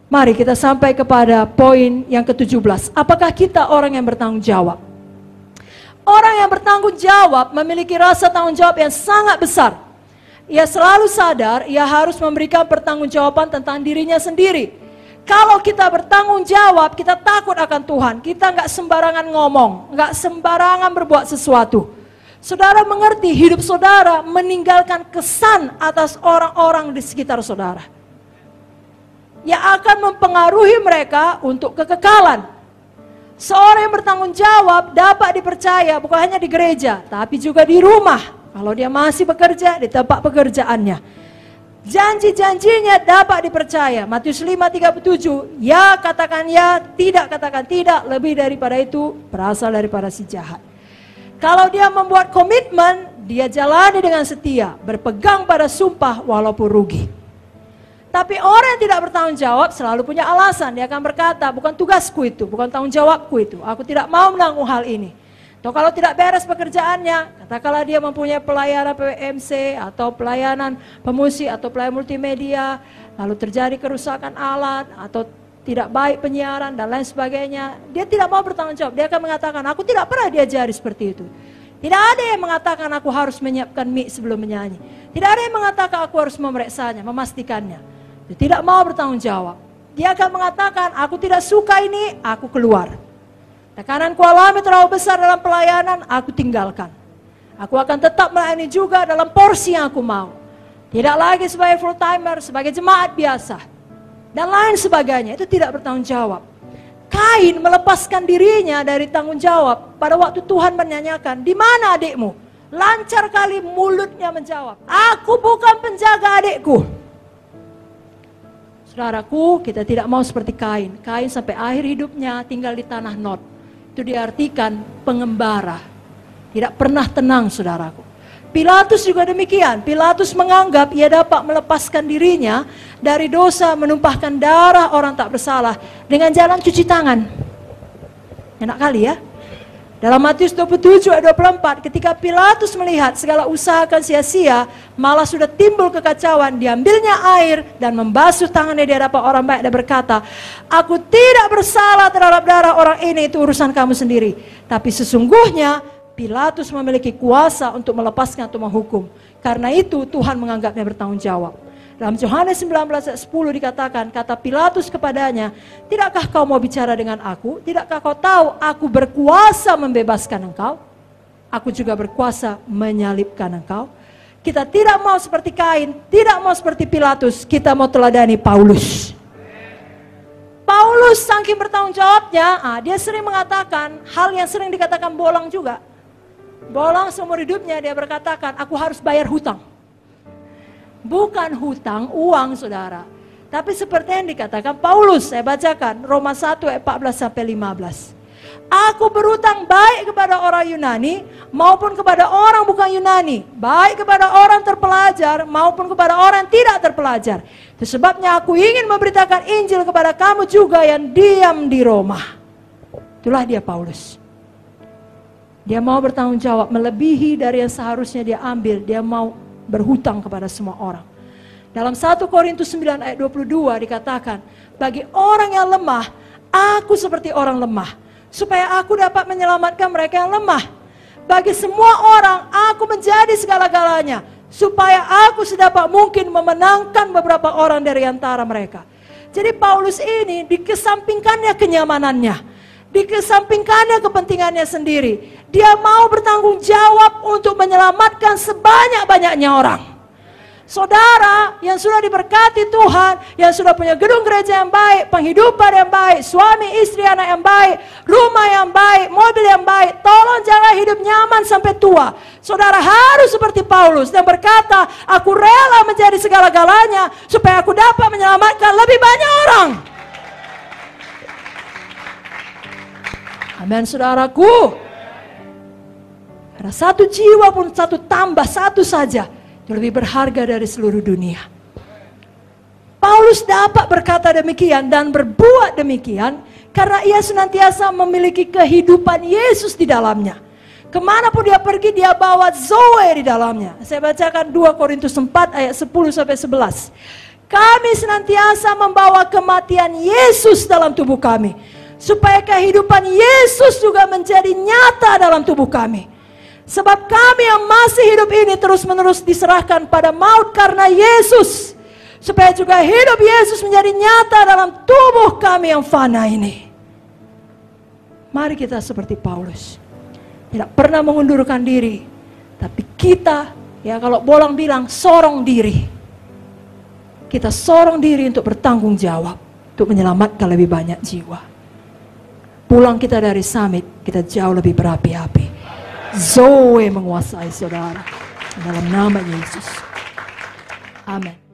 Mari kita sampai kepada poin yang ke-17. Apakah kita orang yang bertanggung jawab? Orang yang bertanggung jawab memiliki rasa tanggung jawab yang sangat besar. Ia selalu sadar ia harus memberikan pertanggungjawaban tentang dirinya sendiri. Kalau kita bertanggung jawab, kita takut akan Tuhan. Kita nggak sembarangan ngomong, nggak sembarangan berbuat sesuatu. Saudara mengerti hidup saudara meninggalkan kesan atas orang-orang di sekitar saudara, yang akan mempengaruhi mereka untuk kekekalan. Seorang yang bertanggung jawab dapat dipercaya bukan hanya di gereja, tapi juga di rumah. Kalau dia masih bekerja di tempat pekerjaannya, janji-janjinya dapat dipercaya. Matius 5:37, ya katakan ya, tidak katakan tidak, lebih daripada itu berasal daripada si jahat. Kalau dia membuat komitmen, dia jalani dengan setia, berpegang pada sumpah walaupun rugi. Tapi orang yang tidak bertanggung jawab selalu punya alasan. Dia akan berkata, bukan tugasku itu, bukan tanggung jawabku itu, aku tidak mau menanggung hal ini. Atau kalau tidak beres pekerjaannya, katakanlah dia mempunyai pelayanan PMC atau pelayanan pemusik atau pelayanan multimedia, lalu terjadi kerusakan alat atau tidak baik penyiaran dan lain sebagainya, dia tidak mau bertanggung jawab. Dia akan mengatakan, aku tidak pernah diajari seperti itu. Tidak ada yang mengatakan aku harus menyiapkan mic sebelum menyanyi. Tidak ada yang mengatakan aku harus memeriksanya, memastikannya. Dia tidak mau bertanggung jawab. Dia akan mengatakan, aku tidak suka ini, aku keluar. Tekanan ku alami terlalu besar dalam pelayanan, aku tinggalkan. Aku akan tetap melayani juga dalam porsi yang aku mau. Tidak lagi sebagai full timer, sebagai jemaat biasa. Dan lain sebagainya, itu tidak bertanggung jawab. Kain melepaskan dirinya dari tanggung jawab pada waktu Tuhan menyanyikan, di mana adikmu? Lancar kali mulutnya menjawab, aku bukan penjaga adikku. Saudaraku, kita tidak mau seperti Kain. Kain sampai akhir hidupnya tinggal di tanah Nod. Itu diartikan pengembara. Tidak pernah tenang, saudaraku. Pilatus juga demikian. Pilatus menganggap ia dapat melepaskan dirinya dari dosa menumpahkan darah orang tak bersalah dengan jalan cuci tangan. Enak kali ya. Dalam Matius 27 ayat 24, ketika Pilatus melihat segala usaha akan sia-sia, malah sudah timbul kekacauan, diambilnya air dan membasuh tangannya di hadapan orang baik dan berkata, aku tidak bersalah terhadap darah orang ini, itu urusan kamu sendiri. Tapi sesungguhnya Pilatus memiliki kuasa untuk melepaskan atau menghukum. Karena itu Tuhan menganggapnya bertanggung jawab. Dalam Yohanes 19 ayat 10 dikatakan, kata Pilatus kepadanya, tidakkah kau mau bicara dengan aku? Tidakkah kau tahu aku berkuasa membebaskan engkau? Aku juga berkuasa menyalibkan engkau. Kita tidak mau seperti Kain, tidak mau seperti Pilatus, kita mau teladani Paulus. Paulus saking bertanggung jawabnya, dia sering mengatakan hal yang sering dikatakan bolang juga. Bolang seumur hidupnya dia berkatakan, aku harus bayar hutang. Bukan hutang uang, saudara. Tapi seperti yang dikatakan Paulus, saya bacakan Roma 1 ayat 14-15. Aku berhutang baik kepada orang Yunani maupun kepada orang bukan Yunani, baik kepada orang terpelajar maupun kepada orang yang tidak terpelajar. Itu sebabnya aku ingin memberitakan Injil kepada kamu juga yang diam di Roma. Itulah dia Paulus. Dia mau bertanggung jawab melebihi dari yang seharusnya dia ambil. Dia mau berhutang kepada semua orang. Dalam 1 Korintus 9 ayat 22 dikatakan, bagi orang yang lemah, aku seperti orang lemah, supaya aku dapat menyelamatkan mereka yang lemah. Bagi semua orang, aku menjadi segala-galanya, supaya aku sedapat mungkin memenangkan beberapa orang dari antara mereka. Jadi Paulus ini dikesampingkannya kenyamanannya, dikesampingkannya kepentingannya sendiri. Dia mau bertanggung jawab untuk menyelamatkan sebanyak-banyaknya orang. Saudara yang sudah diberkati Tuhan, yang sudah punya gedung gereja yang baik, penghidupan yang baik, suami istri anak yang baik, rumah yang baik, mobil yang baik, tolong jangan hidup nyaman sampai tua. Saudara harus seperti Paulus dan berkata, aku rela menjadi segala-galanya supaya aku dapat menyelamatkan lebih banyak orang. Amin, saudaraku. Karena satu jiwa pun satu tambah satu saja itu lebih berharga dari seluruh dunia. Paulus dapat berkata demikian dan berbuat demikian karena ia senantiasa memiliki kehidupan Yesus di dalamnya. Kemanapun dia pergi dia bawa Zoe di dalamnya. Saya bacakan 2 Korintus 4 ayat 10-11. Kami senantiasa membawa kematian Yesus dalam tubuh kami, supaya kehidupan Yesus juga menjadi nyata dalam tubuh kami. Sebab kami yang masih hidup ini terus-menerus diserahkan pada maut karena Yesus, supaya juga hidup Yesus menjadi nyata dalam tubuh kami yang fana ini. Mari kita seperti Paulus, tidak pernah mengundurkan diri, tapi kita, ya kalau Bolang bilang, sorong diri. Kita sorong diri untuk bertanggung jawab, untuk menyelamatkan lebih banyak jiwa. Pulang kita dari summit, kita jauh lebih berapi-api. Zoe menguasai saudara, dalam nama Yesus. Amin.